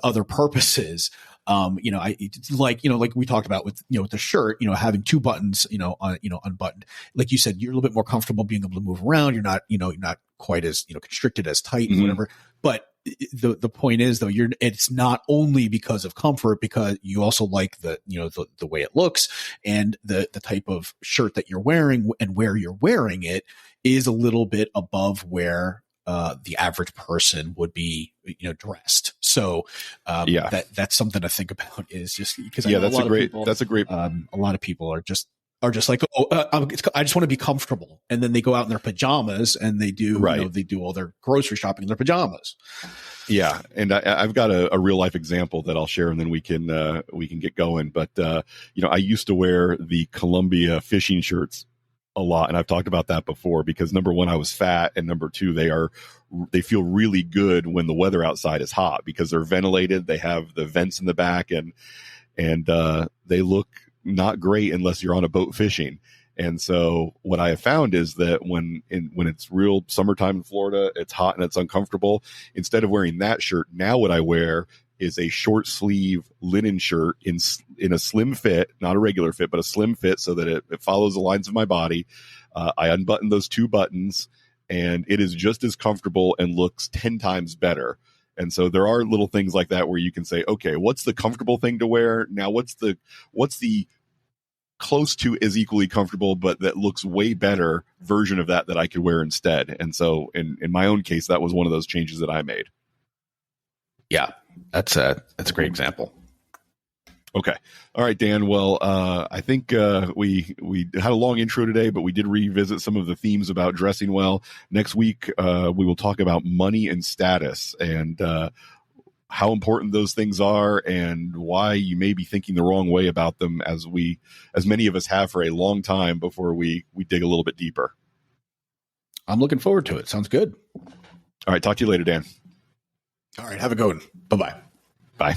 other purposes. Like we talked about with the shirt, having 2 buttons, unbuttoned. Like you said, you're a little bit more comfortable being able to move around. You're not quite as, constricted as tight and whatever. But the point is though, it's not only because of comfort, because you also like the way it looks, and the type of shirt that you're wearing and where you're wearing it is a little bit above where the average person would be, dressed. So that's something to think about, is just because that's a great a lot of people are just like, I just want to be comfortable, and then they go out in their pajamas and they do they do all their grocery shopping in their pajamas. Yeah, and I've got a real life example that I'll share, and then we can get going. But I used to wear the Columbia fishing shirts a lot, and I've talked about that before, because number one, I was fat, and number two, they feel really good when the weather outside is hot, because they're ventilated. They have the vents in the back, and they look not great unless you're on a boat fishing. And so what I have found is that when it's real summertime in Florida, it's hot and it's uncomfortable. Instead of wearing that shirt, now what I wear is a short sleeve linen shirt in a slim fit, not a regular fit, but a slim fit, so that it follows the lines of my body. I unbutton those 2 buttons, and it is just as comfortable and looks 10 times better. And so there are little things like that where you can say, okay, what's the comfortable thing to wear? Now what's the close to as equally comfortable, but that looks way better version of that I could wear instead? And so in my own case, that was one of those changes that I made. Yeah, that's a great example. Okay. All right, Dan. Well, I think we had a long intro today, but we did revisit some of the themes about dressing well. Next week, we will talk about money and status, and how important those things are, and why you may be thinking the wrong way about them, as many of us have for a long time, before we dig a little bit deeper. I'm looking forward to it. Sounds good. All right. Talk to you later, Dan. All right. Have a good one. Bye-bye. Bye.